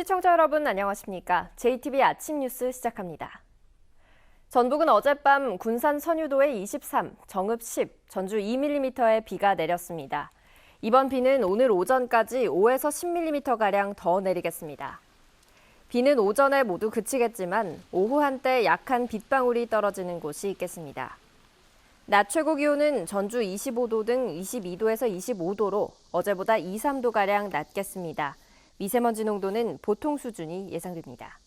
시청자 여러분 안녕하십니까? JTB 아침 뉴스 시작합니다. 전북은 어젯밤 군산 선유도에 23, 정읍 10, 전주 2mm의 비가 내렸습니다. 이번 비는 오늘 오전까지 5에서 10mm가량 더 내리겠습니다. 비는 오전에 모두 그치겠지만 오후 한때 약한 빗방울이 떨어지는 곳이 있겠습니다. 낮 최고 기온은 전주 25도 등 22도에서 25도로 어제보다 2, 3도가량 낮겠습니다. 미세먼지 농도는 보통 수준이 예상됩니다.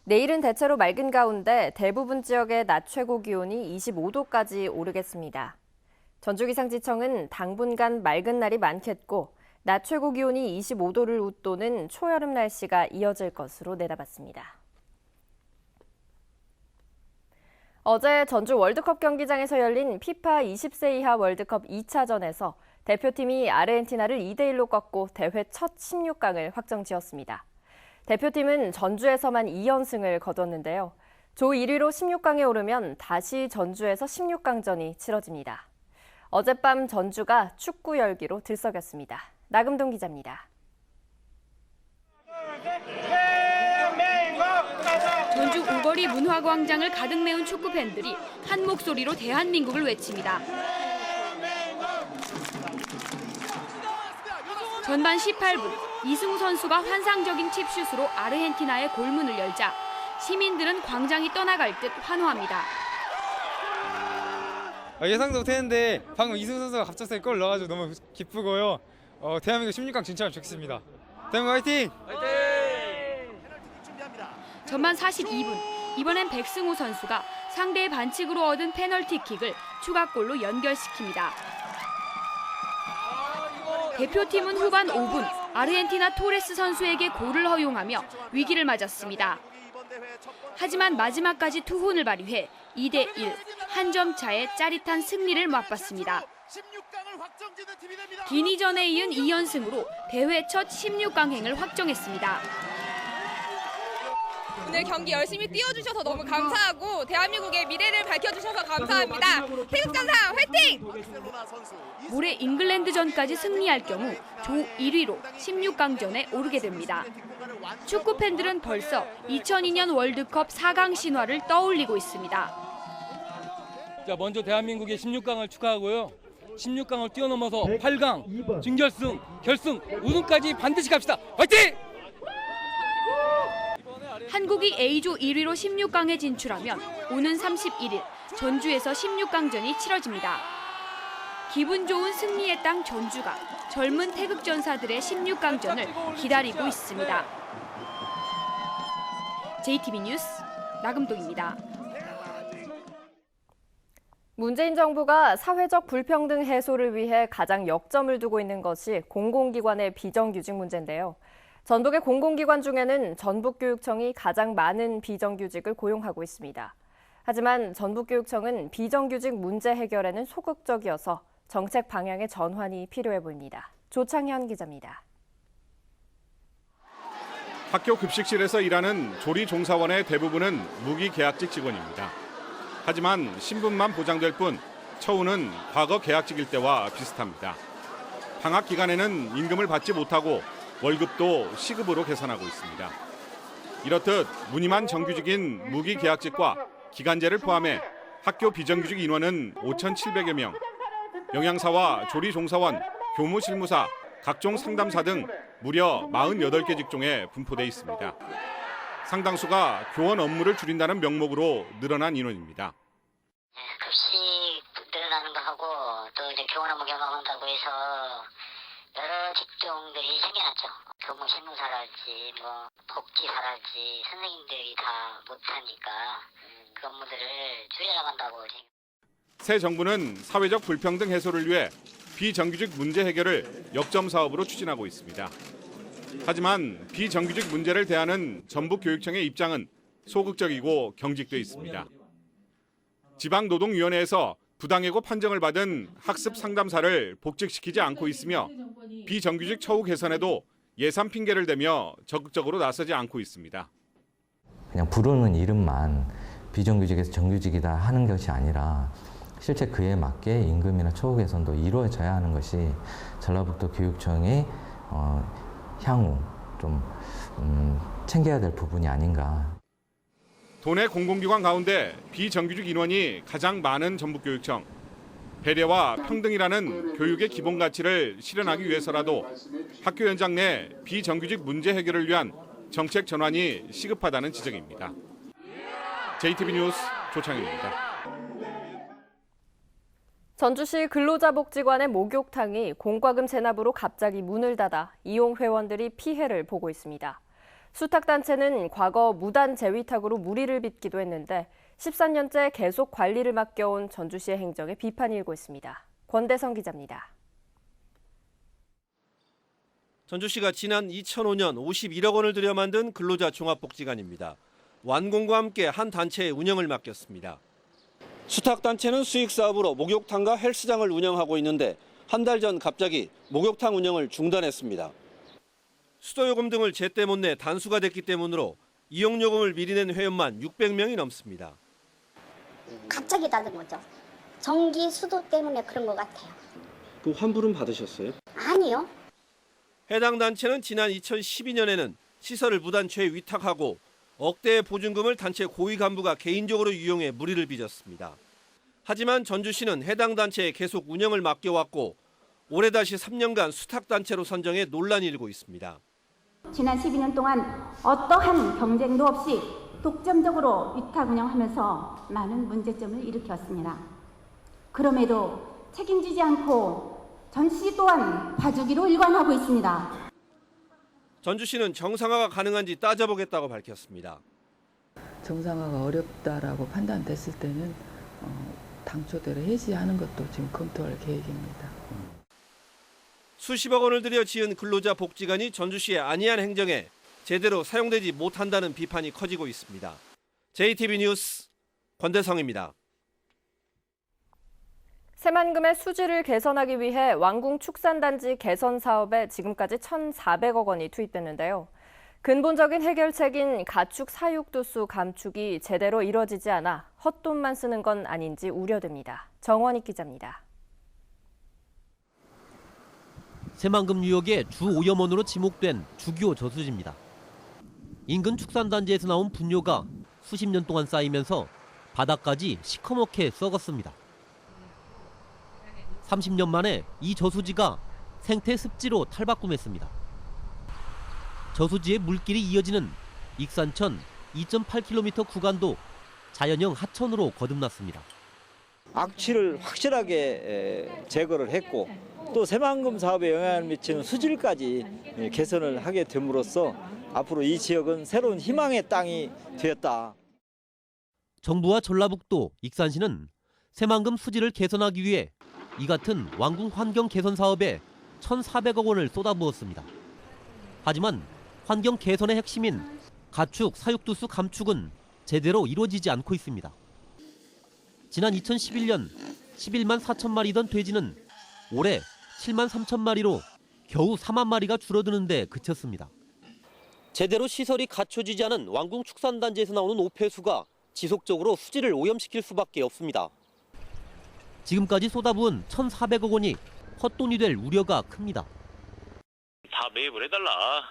내일은 대체로 맑은 가운데 대부분 지역의 낮 최고 기온이 25도까지 오르겠습니다. 전주기상지청은 당분간 맑은 날이 많겠고 낮 최고 기온이 25도를 웃도는 초여름 날씨가 이어질 것으로 내다봤습니다. 어제 전주 월드컵 경기장에서 열린 피파 20세 이하 월드컵 2차전에서 대표팀이 아르헨티나를 2대1로 꺾고 대회 첫 16강을 확정지었습니다. 대표팀은 전주에서만 2연승을 거뒀는데요. 조 1위로 16강에 오르면 다시 전주에서 16강전이 치러집니다. 어젯밤 전주가 축구 열기로 들썩였습니다. 나금동 기자입니다. 전주 오거리 문화광장을 가득 메운 축구 팬들이 한 목소리로 대한민국을 외칩니다. 전반 18분 이승우 선수가 환상적인 칩슛으로 아르헨티나의 골문을 열자 시민들은 광장이 떠나갈 듯 환호합니다. 예상도 못했는데 방금 이승우 선수가 갑작스레 골 넣어가지고 너무 기쁘고요. 대한민국 16강 진출하면 좋겠습니다. 대한민국 화이팅! 전반 42분 이번엔 백승호 선수가 상대의 반칙으로 얻은 페널티킥을 추가골로 연결시킵니다. 대표팀은 후반 5분 아르헨티나 토레스 선수에게 골을 허용하며 위기를 맞았습니다. 하지만 마지막까지 투혼을 발휘해 2대1 한 점 차의 짜릿한 승리를 맛봤습니다. 기니전에 이은 2연승으로 대회 첫 16강행을 확정했습니다. 오늘 경기 열심히 뛰어주셔서 너무 감사하고 대한민국의 미래를 밝혀주셔서 감사합니다. 태극전사 화이팅! 모레 잉글랜드전까지 승리할 경우 조 1위로 16강전에 오르게 됩니다. 축구 팬들은 벌써 2002년 월드컵 4강 신화를 떠올리고 있습니다. 자, 먼저 대한민국의 16강을 축하하고요. 16강을 뛰어넘어서 8강, 준결승, 결승, 우승까지 반드시 갑시다. 화이팅! 한국이 A조 1위로 16강에 진출하면 오는 31일 전주에서 16강전이 치러집니다. 기분 좋은 승리의 땅 전주가 젊은 태극전사들의 16강전을 기다리고 있습니다. JTB 뉴스 나금동입니다. 문재인 정부가 사회적 불평등 해소를 위해 가장 역점을 두고 있는 것이 공공기관의 비정규직 문제인데요. 전북의 공공기관 중에는 전북교육청이 가장 많은 비정규직을 고용하고 있습니다. 하지만 전북교육청은 비정규직 문제 해결에는 소극적이어서 정책 방향의 전환이 필요해 보입니다. 조창현 기자입니다. 학교 급식실에서 일하는 조리 종사원의 대부분은 무기계약직 직원입니다. 하지만 신분만 보장될 뿐 처우는 과거 계약직일 때와 비슷합니다. 방학 기간에는 임금을 받지 못하고 월급도 시급으로 계산하고 있습니다. 이렇듯 무늬만 정규직인 무기계약직과 기간제를 포함해 학교 비정규직 인원은 5,700여 명, 영양사와 조리종사원, 교무실무사, 각종 상담사 등 무려 48개 직종에 분포돼 있습니다. 상당수가 교원 업무를 줄인다는 명목으로 늘어난 인원입니다. 급식 늘어나는 거 하고 또 이제 교원 업무 경험한다고 해서 여러 직종들이 생겨났죠. 교무실무사랄지 복지사랄지 선생님들이 다 못하니까 그 업무들을 줄여나간다고. 새 정부는 사회적 불평등 해소를 위해 비정규직 문제 해결을 역점 사업으로 추진하고 있습니다. 하지만 비정규직 문제를 대하는 전북교육청의 입장은 소극적이고 경직돼 있습니다. 지방노동위원회에서 부당해고 판정을 받은 학습 상담사를 복직시키지 않고 있으며 비정규직 처우 개선에도 예산 핑계를 대며 적극적으로 나서지 않고 있습니다. 그냥 부르는 이름만 비정규직에서 정규직이다 하는 것이 아니라 실제 그에 맞게 임금이나 처우 개선도 이루어져야 하는 것이 전라북도 교육청의 향후 좀 챙겨야 될 부분이 아닌가. 도내 공공기관 가운데 비정규직 인원이 가장 많은 전북교육청. 배려와 평등이라는 교육의 기본 가치를 실현하기 위해서라도 학교 현장 내 비정규직 문제 해결을 위한 정책 전환이 시급하다는 지적입니다. JTB 뉴스 조창입니다. 전주시 근로자복지관의 목욕탕이 공과금 체납으로 갑자기 문을 닫아 이용 회원들이 피해를 보고 있습니다. 수탁단체는 과거 무단 재위탁으로 물의를 빚기도 했는데 13년째 계속 관리를 맡겨온 전주시의 행정에 비판이 일고 있습니다. 권대성 기자입니다. 전주시가 지난 2005년 51억 원을 들여 만든 근로자 종합복지관입니다. 완공과 함께 한 단체의 운영을 맡겼습니다. 수탁단체는 수익사업으로 목욕탕과 헬스장을 운영하고 있는데 한 달 전 갑자기 목욕탕 운영을 중단했습니다. 수도요금 등을 제때 못 내 단수가 됐기 때문으로 이용요금을 미리 낸 회원만 600명이 넘습니다. 갑자기 닫은 거죠. 전기, 수도 때문에 그런 것 같아요. 그 환불은 받으셨어요? 아니요. 해당 단체는 지난 2012년에는 시설을 무단 재위탁하고 억대의 보증금을 단체 고위 간부가 개인적으로 이용해 물의를 빚었습니다. 하지만 전주시는 해당 단체에 계속 운영을 맡겨왔고 올해 다시 3년간 수탁단체로 선정해 논란이 일고 있습니다. 지난 12년 동안 어떠한 경쟁도 없이 독점적으로 위탁 운영하면서 많은 문제점을 일으켰습니다. 그럼에도 책임지지 않고 전시 또한 봐주기로 일관하고 있습니다. 전주시는 정상화가 가능한지 따져보겠다고 밝혔습니다. 정상화가 어렵다라고 판단됐을 때는 당초대로 해지하는 것도 지금 검토할 계획입니다. 수십억 원을 들여 지은 근로자 복지관이 전주시의 안이한 행정에 제대로 사용되지 못한다는 비판이 커지고 있습니다. JTB 뉴스 권대성입니다. 새만금의 수질을 개선하기 위해 왕궁축산단지 개선 사업에 지금까지 1,400억 원이 투입됐는데요. 근본적인 해결책인 가축 사육두수 감축이 제대로 이뤄지지 않아 헛돈만 쓰는 건 아닌지 우려됩니다. 정원익 기자입니다. 새만금 유역의 주 오염원으로 지목된 주교 저수지입니다. 인근 축산단지에서 나온 분뇨가 수십 년 동안 쌓이면서 바닥까지 시커멓게 썩었습니다. 30년 만에 이 저수지가 생태 습지로 탈바꿈했습니다. 저수지의 물길이 이어지는 익산천 2.8km 구간도 자연형 하천으로 거듭났습니다. 악취를 확실하게 제거를 했고 또 새만금 사업에 영향을 미치는 수질까지 개선을 하게 됨으로써 앞으로 이 지역은 새로운 희망의 땅이 되었다. 정부와 전라북도, 익산시는 새만금 수질을 개선하기 위해 이 같은 왕궁 환경 개선 사업에 1,400억 원을 쏟아부었습니다. 하지만 환경 개선의 핵심인 가축 사육두수 감축은 제대로 이루어지지 않고 있습니다. 지난 2011년 11만 4천 마리던 돼지는 올해 7만 3천 마리로 겨우 4만 마리가 줄어드는 데 그쳤습니다. 제대로 시설이 갖춰지지 않은 왕궁 축산단지에서 나오는 오폐수가 지속적으로 수질을 오염시킬 수밖에 없습니다. 지금까지 쏟아부은 1,400억 원이 헛돈이 될 우려가 큽니다. 다 매입을 해달라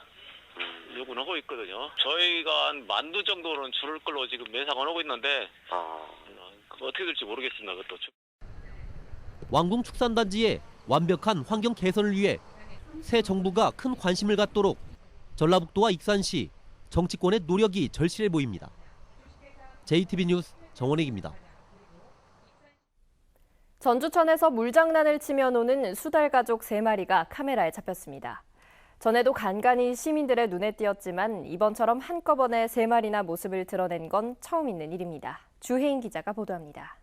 요구는 하고 있거든요. 저희가 한 10,000두 정도는 줄을 걸로 지금 예상을 하고 있는데 어떻게 될지 모르겠습니다. 그것도. 왕궁 축산단지의 완벽한 환경 개선을 위해 새 정부가 큰 관심을 갖도록 전라북도와 익산시 정치권의 노력이 절실해 보입니다. JTB 뉴스 정원익입니다. 전주천에서 물장난을 치며 노는 수달 가족 3마리가 카메라에 잡혔습니다. 전에도 간간히 시민들의 눈에 띄었지만 이번처럼 한꺼번에 3마리나 모습을 드러낸 건 처음 있는 일입니다. 주혜인 기자가 보도합니다.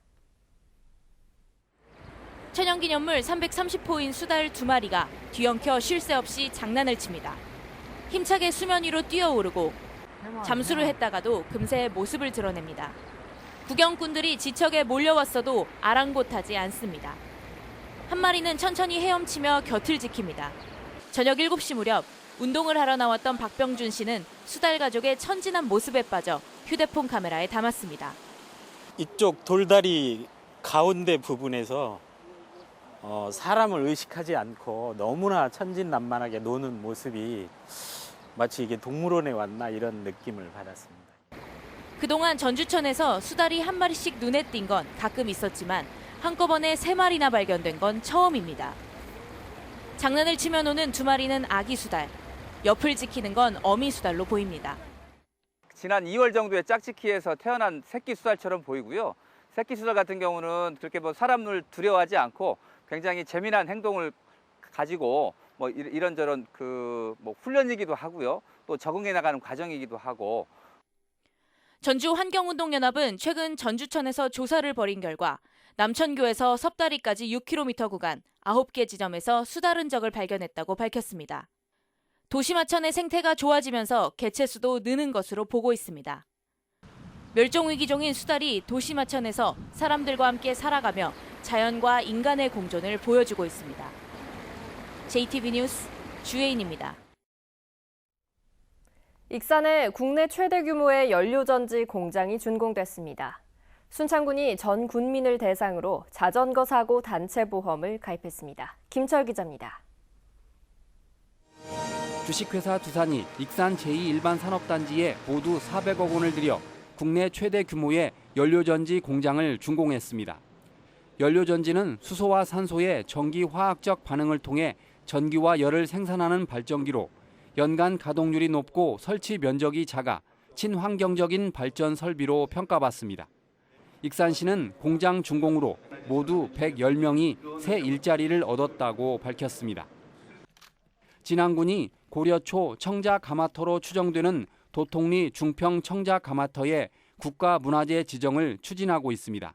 천연기념물 330호인 수달 2마리가 뒤엉켜 쉴 새 없이 장난을 칩니다. 힘차게 수면 위로 뛰어오르고 잠수를 했다가도 금세 모습을 드러냅니다. 구경꾼들이 지척에 몰려왔어도 아랑곳하지 않습니다. 한 마리는 천천히 헤엄치며 곁을 지킵니다. 저녁 7시 무렵 운동을 하러 나왔던 박병준 씨는 수달 가족의 천진한 모습에 빠져 휴대폰 카메라에 담았습니다. 이쪽 돌다리 가운데 부분에서 사람을 의식하지 않고 너무나 천진난만하게 노는 모습이 마치 이게 동물원에 왔나 이런 느낌을 받았습니다. 그동안 전주천에서 수달이 한 마리씩 눈에 띈 건 가끔 있었지만 한꺼번에 3마리나 발견된 건 처음입니다. 장난을 치며 노는 2마리는 아기 수달, 옆을 지키는 건 어미 수달로 보입니다. 지난 2월 정도에 짝짓기에서 태어난 새끼 수달처럼 보이고요. 새끼 수달 같은 경우는 그렇게 사람을 두려워하지 않고 굉장히 재미난 행동을 가지고 이런저런 훈련이기도 하고요. 또 적응해 나가는 과정이기도 하고. 전주환경운동연합은 최근 전주천에서 조사를 벌인 결과 남천교에서 섭다리까지 6km 구간 9개 지점에서 수달 흔적을 발견했다고 밝혔습니다. 도시마천의 생태가 좋아지면서 개체수도 느는 것으로 보고 있습니다. 멸종위기종인 수달이 도시마천에서 사람들과 함께 살아가며 자연과 인간의 공존을 보여주고 있습니다. JTB 뉴스 주혜인입니다. 익산에 국내 최대 규모의 연료전지 공장이 준공됐습니다. 순창군이 전 군민을 대상으로 자전거 사고 단체 보험을 가입했습니다. 김철 기자입니다. 주식회사 두산이 익산 제2일반산업단지에 모두 400억 원을 들여 국내 최대 규모의 연료전지 공장을 준공했습니다. 연료전지는 수소와 산소의 전기화학적 반응을 통해 전기와 열을 생산하는 발전기로 연간 가동률이 높고 설치 면적이 작아 친환경적인 발전 설비로 평가받습니다. 익산시는 공장 준공으로 모두 110명이 새 일자리를 얻었다고 밝혔습니다. 진안군이 고려 초 청자 가마터로 추정되는 도통리 중평 청자 가마터의 국가문화재 지정을 추진하고 있습니다.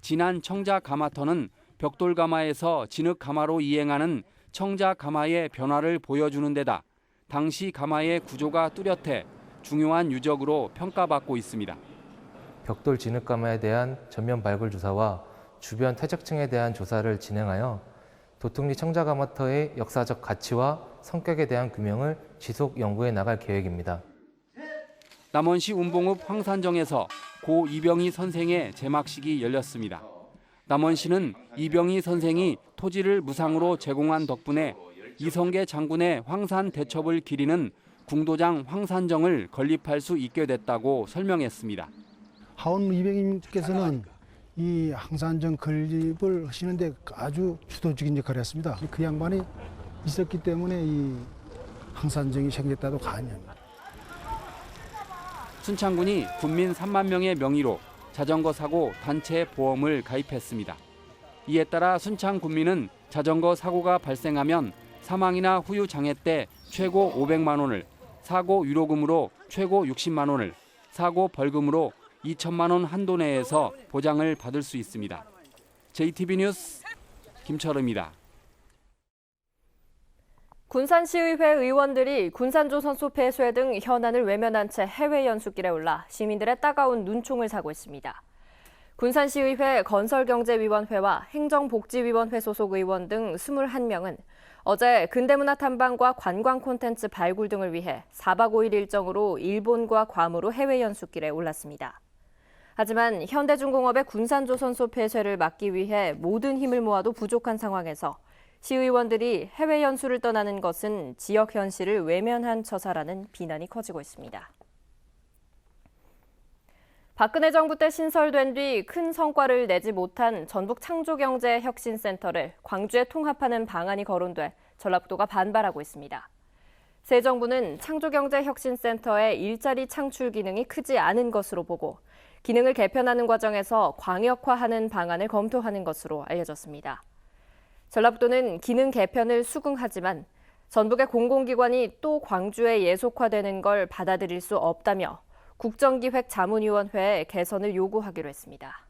진안 청자 가마터는 벽돌 가마에서 진흙 가마로 이행하는 청자 가마의 변화를 보여주는 데다 당시 가마의 구조가 뚜렷해 중요한 유적으로 평가받고 있습니다. 벽돌 진흙 가마에 대한 전면 발굴 조사와 주변 퇴적층에 대한 조사를 진행하여 도통리 청자 가마터의 역사적 가치와 성격에 대한 규명을 지속 연구해 나갈 계획입니다. 남원시 운봉읍 황산정에서 고 이병희 선생의 제막식이 열렸습니다. 남원시는 이병희 선생이 토지를 무상으로 제공한 덕분에 이성계 장군의 황산 대첩을 기리는 궁도장 황산정을 건립할 수 있게 됐다고 설명했습니다. 하원 이병희님께서는 이 황산정 건립을 하시는데 아주 주도적인 역할을 했습니다. 그 양반이 있었기 때문에 이 황산정이 생겼다도 가능합니다. 순창군이 군민 3만 명의 명의로 자전거 사고 단체 보험을 가입했습니다. 이에 따라 순창 군민은 자전거 사고가 발생하면 사망이나 후유 장애 때 최고 500만 원을, 사고 위로금으로 최고 60만 원을, 사고 벌금으로 2천만 원 한도 내에서 보장을 받을 수 있습니다. JTB 뉴스 김철우입니다. 군산시의회 의원들이 군산조선소 폐쇄 등 현안을 외면한 채 해외 연수길에 올라 시민들의 따가운 눈총을 사고 있습니다. 군산시의회 건설경제위원회와 행정복지위원회 소속 의원 등 21명은 어제 근대문화 탐방과 관광 콘텐츠 발굴 등을 위해 4박 5일 일정으로 일본과 괌으로 해외 연수길에 올랐습니다. 하지만 현대중공업의 군산조선소 폐쇄를 막기 위해 모든 힘을 모아도 부족한 상황에서 시의원들이 해외 연수를 떠나는 것은 지역 현실을 외면한 처사라는 비난이 커지고 있습니다. 박근혜 정부 때 신설된 뒤 큰 성과를 내지 못한 전북 창조경제혁신센터를 광주에 통합하는 방안이 거론돼 전라북도가 반발하고 있습니다. 새 정부는 창조경제혁신센터의 일자리 창출 기능이 크지 않은 것으로 보고 기능을 개편하는 과정에서 광역화하는 방안을 검토하는 것으로 알려졌습니다. 전라북도는 기능 개편을 수긍하지만 전북의 공공기관이 또 광주에 예속화되는 걸 받아들일 수 없다며 국정기획자문위원회에 개선을 요구하기로 했습니다.